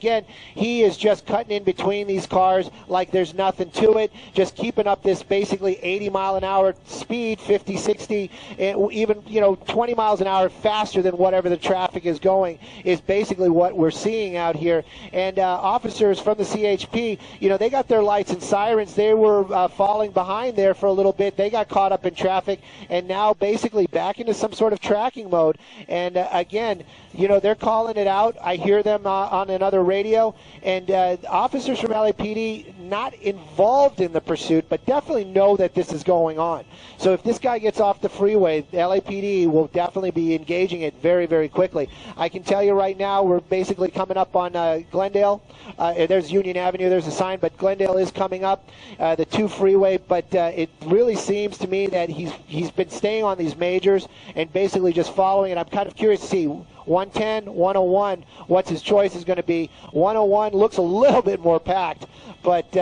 Again, he is just cutting in between these cars like there's nothing to it, just keeping up this basically 80-mile-an-hour speed, 50, 60, and even 20 miles an hour faster than whatever the traffic is going is basically what we're seeing out here. And officers from the CHP, they got their lights and sirens. They were falling behind there for a little bit. They got caught up in traffic and now basically back into some sort of tracking mode. And again, they're calling it out. I hear them on another radio, and officers from LAPD not involved in the pursuit, but definitely know that this is going on. So if this guy gets off the freeway, the LAPD will definitely be engaging it very, very quickly. I can tell you right now, we're basically coming up on Glendale. There's Union Avenue, there's a sign, but Glendale is coming up, the 2 freeway, but it really seems to me that he's been staying on these majors and basically just following it. I'm kind of curious to see 110, 101, what's his choice is going to be. 101 looks a little bit more packed, but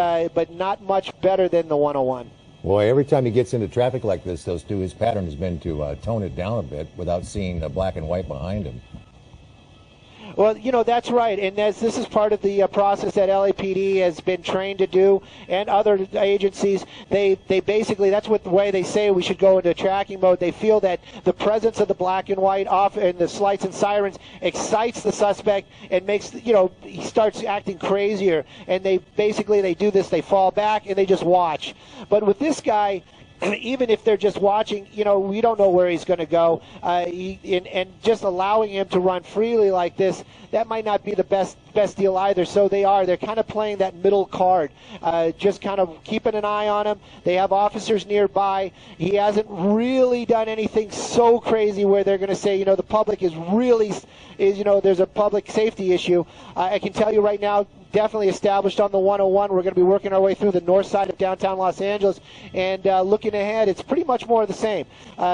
not much better than the 101. Boy, every time he gets into traffic like this, his pattern has been to tone it down a bit without seeing the black and white behind him. Well, that's right, and this is part of the process that LAPD has been trained to do, and other agencies. They basically, that's what the way they say we should go into tracking mode. They feel that the presence of the black and white off and the lights and sirens excites the suspect and makes, he starts acting crazier, and they do this. They fall back and they just watch. But with this guy, even if they're just watching, we don't know where he's going to go. And just allowing him to run freely like this, that might not be the best deal either. So they're kind of playing that middle card, just kind of keeping an eye on him. They have officers nearby. He hasn't really done anything so crazy where they're going to say, the public is there's a public safety issue. I can tell you right now, definitely established on the 101. We're going to be working our way through the north side of downtown Los Angeles, and looking ahead, it's pretty much more of the same.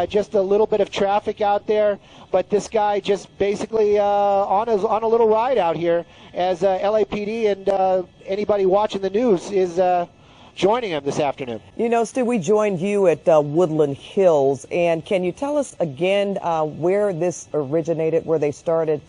Just a little bit of traffic out there, but this guy just basically on a little ride out here as LAPD and anybody watching the news is joining him this afternoon. Stu, we joined you at Woodland Hills, and can you tell us again where this originated, where they started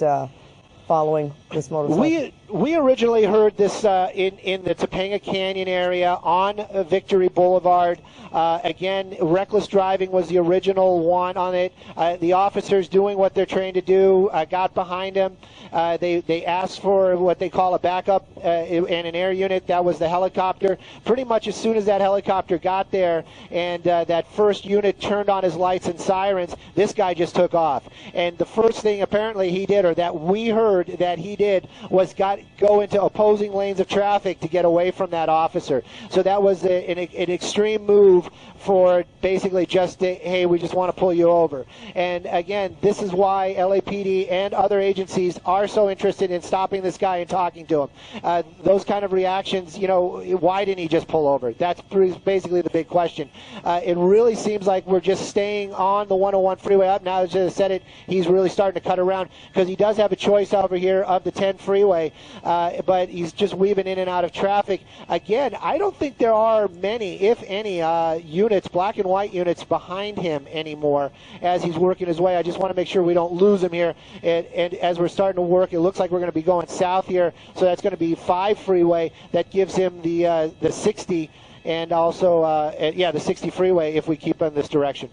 following this motorcycle? We originally heard this in the Topanga Canyon area on Victory Boulevard. Again, reckless driving was the original one on it. The officers doing what they're trained to do got behind him. They asked for what they call a backup and an air unit. That was the helicopter. Pretty much as soon as that helicopter got there and that first unit turned on his lights and sirens, this guy just took off. And the first thing apparently he did, or that we heard that he did, was go into opposing lanes of traffic to get away from that officer. So that was an extreme move for basically just, hey, we just want to pull you over. And again, this is why LAPD and other agencies are so interested in stopping this guy and talking to him. Those kind of reactions, why didn't he just pull over? That's basically the big question. It really seems like we're just staying on the 101 freeway up. Now, as I said it, he's really starting to cut around because he does have a choice over here of the 10 freeway, but he's just weaving in and out of traffic. Again, I don't think there are many, if any, units, black and white units behind him anymore as he's working his way. I just want to make sure we don't lose him here. And as we're starting to work, it looks like we're going to be going south here, so that's going to be 5 freeway. That gives him the 60 and also, the 60 freeway if we keep in this direction.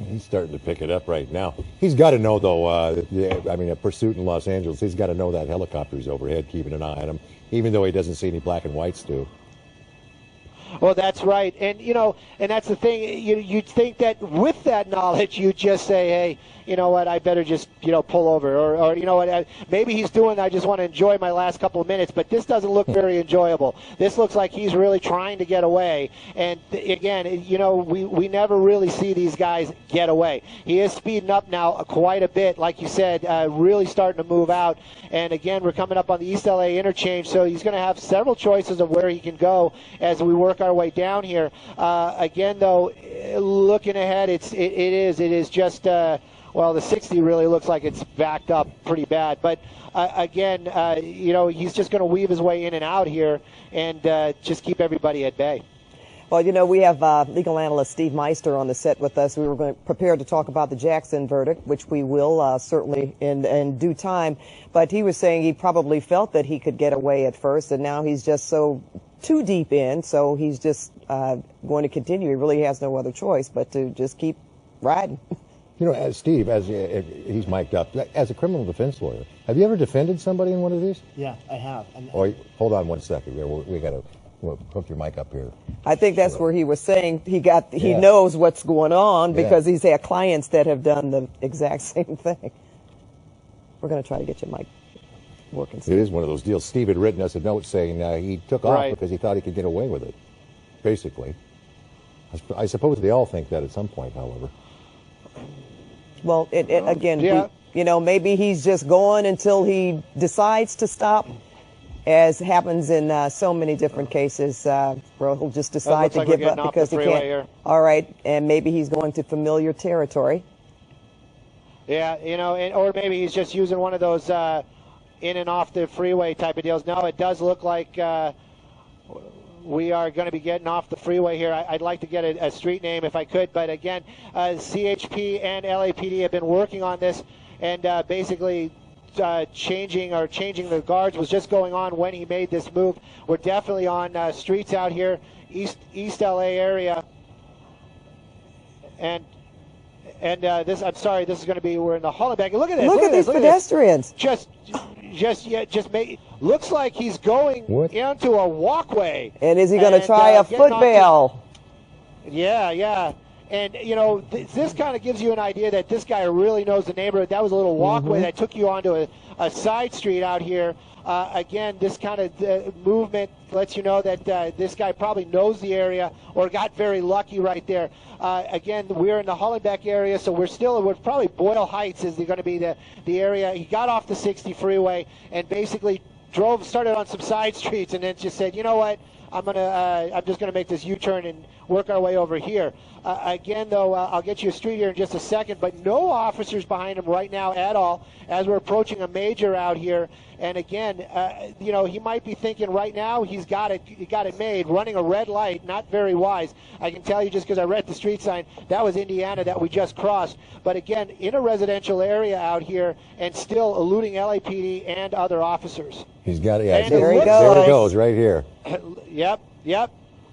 He's starting to pick it up right now. He's got to know, though, a pursuit in Los Angeles, he's got to know that helicopter's overhead, keeping an eye on him, even though he doesn't see any black and whites, too. Well, that's right. And, and that's the thing. You'd think that with that knowledge, you'd just say, hey, you know what, I better just, pull over. Or you know what, maybe he's doing, I just want to enjoy my last couple of minutes. But this doesn't look very enjoyable. This looks like he's really trying to get away. And, again, we never really see these guys get away. He is speeding up now quite a bit, like you said, really starting to move out. And, again, we're coming up on the East LA interchange, so he's going to have several choices of where he can go as we work our way down here. Again, though, looking ahead, it is just the 60 really looks like it's backed up pretty bad. But again, he's just going to weave his way in and out here and just keep everybody at bay. Well, you know, we have legal analyst Steve Meister on the set with us. We were prepared to talk about the Jackson verdict, which we will certainly in due time. But he was saying he probably felt that he could get away at first, and now he's just so too deep in, so he's just going to continue. He really has no other choice but to just keep riding. You know, as Steve, as he's mic'd up, as a criminal defense lawyer, have you ever defended somebody in one of these? Yeah, I have. Hold on one second. We got to hook your mic up here. I think that's where he was saying he knows what's going on because he's had clients that have done the exact same thing. We're going to try to get your mic working. It is one of those deals. Steve had written us a note saying he took off because he thought he could get away with it, basically. I suppose they all think that at some point, however. Well, again, you know, maybe he's just going until he decides to stop, as happens in so many different cases, where he'll just decide to give up because he can't. Here. All right, and maybe he's going to familiar territory. Yeah, you know, or maybe he's just using one of those in and off the freeway type of deals. No, it does look like we are going to be getting off the freeway here. I'd like to get a street name if I could, but again, CHP and LAPD have been working on this, and basically changing the guards was just going on when he made this move. We're definitely on streets out here, East LA area, and this, I'm sorry, this is going to be, we're in the Hollenbeck. Look at this. Look at these pedestrians. Looks like he's going into a walkway. And is he going to try a foot bail? Yeah. And, you know, this kind of gives you an idea that this guy really knows the neighborhood. That was a little walkway that took you onto a side street out here. Again, this kind of movement lets you know that this guy probably knows the area or got very lucky right there. Again, we're in the Hollenbeck area, so we're probably Boyle Heights is going to be the area. He got off the 60 freeway and basically started on some side streets, and then just said, you know what, I'm just gonna make this U-turn and work our way over here. Again, though, I'll get you a street here in just a second, but no officers behind him right now at all as we're approaching a major out here. And again, you know, he might be thinking right now he got it made, running a red light, not very wise. I can tell you just because I read the street sign, that was Indiana that we just crossed. But again, in a residential area out here and still eluding LAPD and other officers. He's got it. Yeah, there he goes. There he goes, right here. Yep.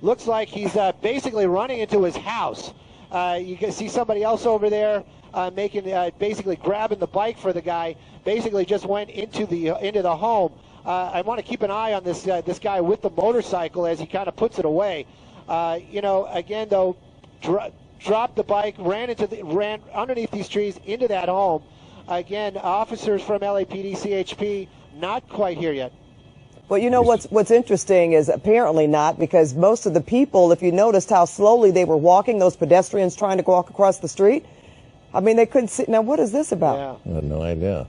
Looks like he's basically running into his house. You can see somebody else over there basically grabbing the bike for the guy. Basically just went into the home. I want to keep an eye on this guy with the motorcycle as he kind of puts it away. You know, again though, dropped the bike, ran underneath these trees into that home. Again, officers from LAPD, CHP, not quite here yet. Well, you know what's interesting is apparently not, because most of the people, if you noticed how slowly they were walking, those pedestrians trying to walk across the street, I mean, they couldn't see. Now, what is this about? Yeah. I have no idea.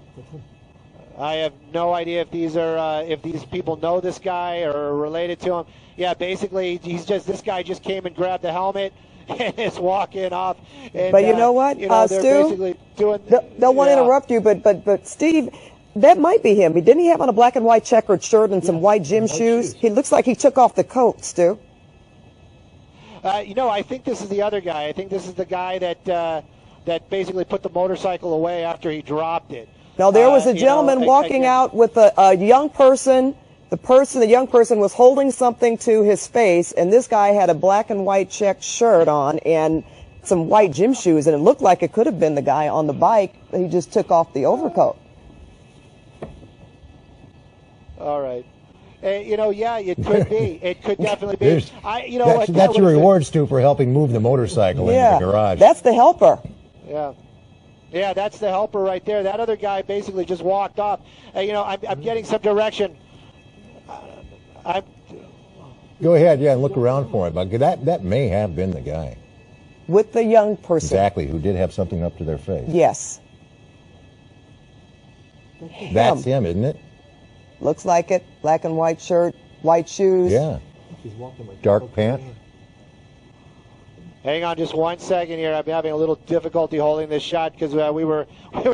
I have no idea if these people know this guy or are related to him. Yeah, basically, this guy just came and grabbed the helmet and is walking off. And, but you know what, they're Stu? basically doing. Don't want to interrupt you, but Steve. That might be him. Didn't he have on a black and white checkered shirt and some white gym shoes? He looks like he took off the coat, Stu. You know, I think this is the other guy. I think this is the guy that basically put the motorcycle away after he dropped it. Now, there was a gentleman walking out with a young person. The young person was holding something to his face, and this guy had a black and white checked shirt on and some white gym shoes, and it looked like it could have been the guy on the bike. He just took off the overcoat. All right. You know, yeah, it could be. It could definitely be. That's your reward, Stu, for helping move the motorcycle into the garage. That's the helper. Yeah, that's the helper right there. That other guy basically just walked off. You know, I'm getting some direction. Go ahead, and look around for him. That may have been the guy. With the young person. Exactly, who did have something up to their face. Yes. That's him, isn't it? Looks like it. Black and white shirt, white shoes. Yeah. Dark pant. Hang on just 1 second here. I'm having a little difficulty holding this shot because we were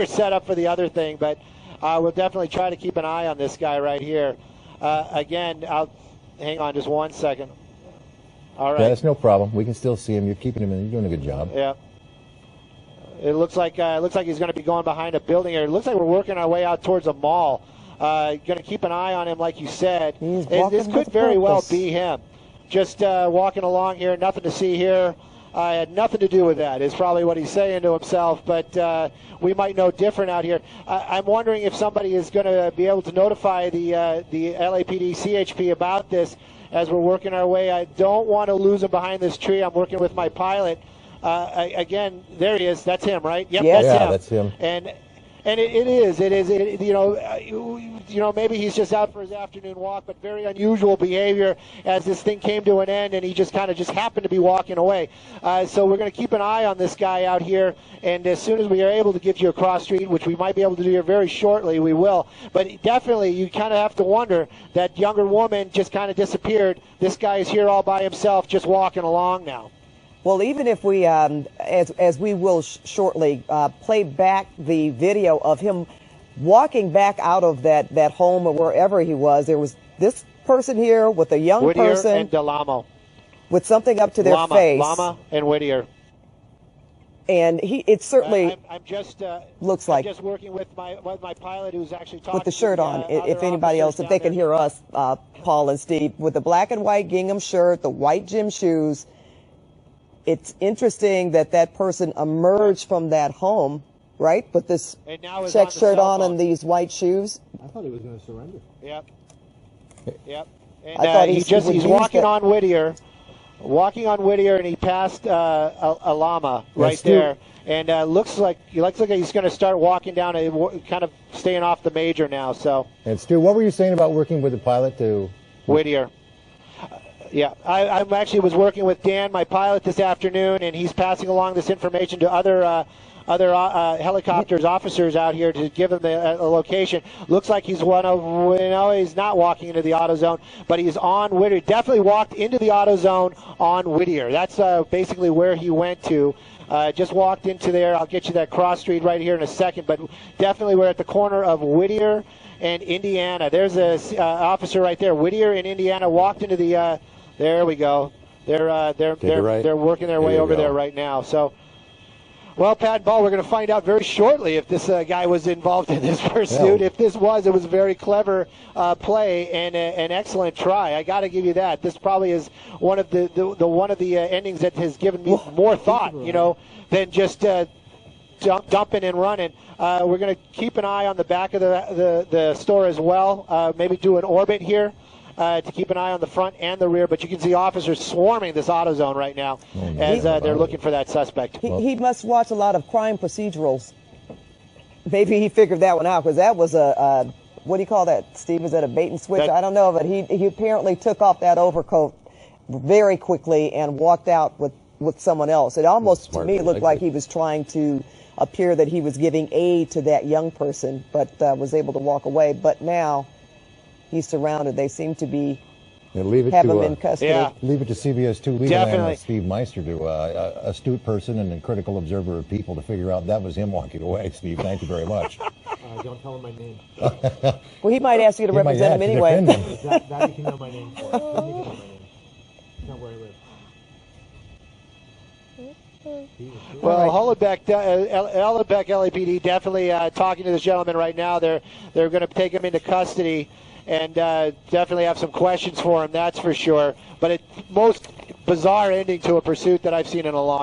set up for the other thing, but we'll definitely try to keep an eye on this guy right here. Again, hang on just 1 second. All right. Yeah, that's no problem. We can still see him. You're keeping him in. You're doing a good job. Yeah. It looks like he's going to be going behind a building here. It looks like we're working our way out towards a mall. Going to keep an eye on him, like you said. This could very well be him. Just walking along here, nothing to see here. I had nothing to do with that, is probably what he's saying to himself, but we might know different out here. I'm wondering if somebody is going to be able to notify the LAPD CHP about this as we're working our way. I don't want to lose him behind this tree. I'm working with my pilot. Again, there he is. That's him, right? Yep, yes. that's him. And it is. Maybe he's just out for his afternoon walk, but very unusual behavior as this thing came to an end, and he just happened to be walking away. So we're going to keep an eye on this guy out here, and as soon as we are able to give you a cross street, which we might be able to do here very shortly, we will. But definitely, you kind of have to wonder, that younger woman just kind of disappeared. This guy is here all by himself, just walking along now. Well, even if we, as we will shortly, play back the video of him walking back out of that home or wherever he was, there was this person here with a young Whittier person and DeLamo. With something up to their face. Lama and Whittier. And it certainly looks like. I'm just working with my pilot, who's actually talking with the shirt to on. If anybody else, if they can hear us, Paul and Steve, with the black and white gingham shirt, the white gym shoes. It's interesting that person emerged from that home, right, with this check shirt on and these white shoes. I thought he was going to surrender. Yep. And I thought he's walking on Whittier, and he passed a llama right there, and looks like he's going to start walking down, kind of staying off the major now. So. And Stu, what were you saying about working with the pilot to Whittier? Yeah, I actually was working with Dan, my pilot, this afternoon, and he's passing along this information to other helicopters, officers out here to give them the location. Looks like he's he's not walking into the auto zone, but he's on Whittier. Definitely walked into the auto zone on Whittier. That's basically where he went to. Just walked into there. I'll get you that cross street right here in a second, but definitely we're at the corner of Whittier and Indiana. There's a officer right there. Whittier and Indiana walked into the. There we go. They're working their way over there right now. So, well, Pat and Ball, we're going to find out very shortly if this guy was involved in this pursuit. Yeah. If this was, it was a very clever play and an excellent try. I got to give you that. This probably is one of the endings that has given me more thought, than just dumping and running. We're going to keep an eye on the back of the store as well. Maybe do an orbit here. To keep an eye on the front and the rear, but you can see officers swarming this auto zone right now as they're looking for that suspect. He must watch a lot of crime procedurals. Maybe he figured that one out, because that was what do you call that, Steve? Is that a bait and switch? I don't know, but he apparently took off that overcoat very quickly and walked out with someone else. It almost, to me, looked like he was trying to appear that he was giving aid to that young person, but was able to walk away. But now he's surrounded. They seem to be have him in custody. Yeah. Leave it to CBS 2 legal analyst Steve Meister, to astute person and a critical observer of people, to figure out that was him walking away. Steve, thank you very much. Don't tell him my name. Well, he might ask you to represent him anyway. That you can know my name for. You can know my name. Not where I live. Well, Hollenbeck LAPD definitely talking to this gentleman right now. They're going to take him into custody and definitely have some questions for him, that's for sure. But it's most bizarre ending to a pursuit that I've seen in a long